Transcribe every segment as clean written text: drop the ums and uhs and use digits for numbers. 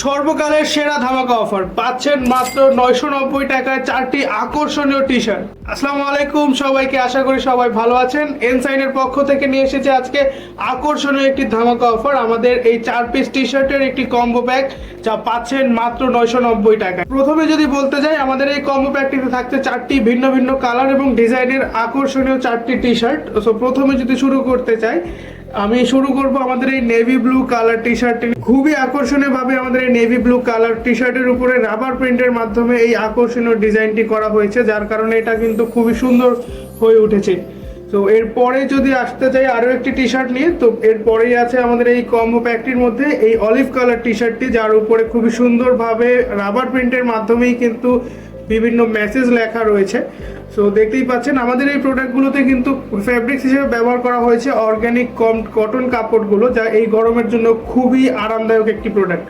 সর্বকালের সেরা ধামাকা অফার পাচ্ছেন মাত্র 990 টাকায় 4টি আকর্ষণীয় টি শার্ট। আসসালামু আলাইকুম সবাইকে, আশা করি সবাই ভালো আছেন। এনসাইনের পক্ষ থেকে নিয়ে এসেছে আজকে আকর্ষণীয় একটি ধামাকা অফার। আমাদের এই 4 পিস টি শার্টের একটি কম্বো প্যাক যা পাচ্ছেন মাত্র 990 টাকায়। প্রথমে যদি বলতে যাই, আমাদের এই কম্বো প্যাকটিতে থাকছে 4টি ভিন্ন ভিন্ন কালার এবং ডিজাইনের আকর্ষণীয় 4টি টি শার্ট। সো প্রথমে যদি শুরু করতে চাই, আমি শুরু করব আমাদের এই নেভি ব্লু কালার টি শার্টটি। খুবই আকর্ষণীয় ভাবে আমাদের এই নেভি ব্লু কালার টি শার্টের উপরে রাবার প্রিন্টের মাধ্যমে এই আকর্ষণীয় ডিজাইনটি করা হয়েছে, যার কারণে এটা কিন্তু খুবই সুন্দর হয়ে উঠেছে। তো এরপরে যদি আসতে চাই আরও একটি টি শার্ট নিয়ে, তো এরপরেই আছে আমাদের এই কম্বো প্যাকটির মধ্যে এই অলিভ কালার টি শার্টটি, যার উপরে খুবই সুন্দরভাবে রাবার প্রিন্টের মাধ্যমেই কিন্তু বিভিন্ন মেসেজ লেখা রয়েছে। সো দেখতেই পাচ্ছেন আমাদের এই প্রোডাক্টগুলোতে কিন্তু ফ্যাব্রিক্স হিসেবে ব্যবহার করা হয়েছে অর্গানিক কটন কাপড়গুলো, যা এই গরমের জন্য খুবই আরামদায়ক একটি প্রোডাক্ট।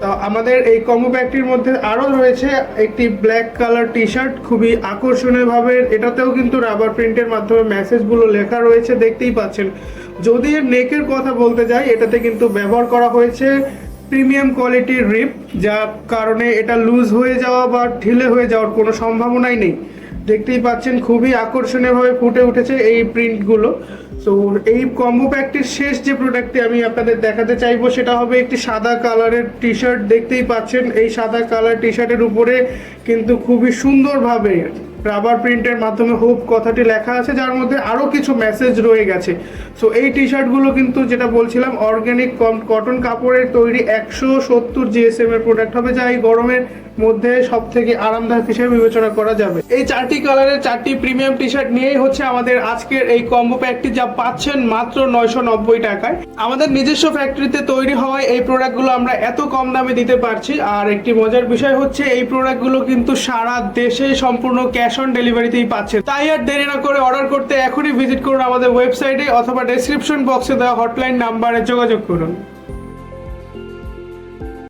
তো আমাদের এই কম্বো প্যাকটির মধ্যে আরও রয়েছে একটি ব্ল্যাক কালার টি শার্ট, খুবই আকর্ষণীয়ভাবে এটাতেও কিন্তু রাবার প্রিন্টের মাধ্যমে মেসেজগুলো লেখা রয়েছে, দেখতেই পাচ্ছেন। যদি এর নেকের কথা বলতে যাই, এটাতে কিন্তু ব্যবহার করা হয়েছে প্রিমিয়াম কোয়ালিটির রিপ, যার কারণে এটা লুজ হয়ে যাওয়া বা ঢিলে হয়ে যাওয়ার কোনো সম্ভাবনাই নেই। দেখতেই পাচ্ছেন খুবই আকর্ষণীয়ভাবে ফুটে উঠেছে এই প্রিন্টগুলো। সো এই কম্বো প্যাকটির শেষ যে প্রোডাক্টটি আমি আপনাদের দেখাতে চাইবো সেটা হবে একটি সাদা কালারের টি শার্ট। দেখতেই পাচ্ছেন এই সাদা কালার টি শার্টের উপরে কিন্তু খুবই সুন্দরভাবে রাবার প্রিন্টের মাধ্যমে হোপ কথাটি লেখা আছে, যার মধ্যে আরও কিছু মেসেজ রয়ে গেছে। সো এই টি শার্টগুলো কিন্তু যেটা বলছিলাম অর্গানিক কটন কাপড়ের তৈরি 170 জিএসএম এর প্রোডাক্ট হবে, যা এই গরমের মধ্যে সব থেকে আরামদায়ক হিসেবে বিবেচনা করা যাবে। এই 4টি কালারের 4টি প্রিমিয়াম টি শার্ট নিয়েই হচ্ছে আমাদের আজকের এই কম্বো প্যাকটি, যা পাচ্ছেন মাত্র 990 টাকায়। আমাদের নিজস্ব ফ্যাক্টরিতে তৈরি হওয়ায় এই প্রোডাক্টগুলো আমরা এত কম দামে দিতে পারছি। আর একটি মজার বিষয় হচ্ছে এই প্রোডাক্টগুলো কিন্তু সারা দেশে সম্পূর্ণ ক্যাশ অন ডেলিভারিতেই পাচ্ছেন। তাই আর দেরি না করে অর্ডার করতে এখনই ভিজিট করুন আমাদের ওয়েবসাইটে অথবা ডেসক্রিপশন বক্সে দেওয়া হটলাইন নাম্বারে যোগাযোগ করুন।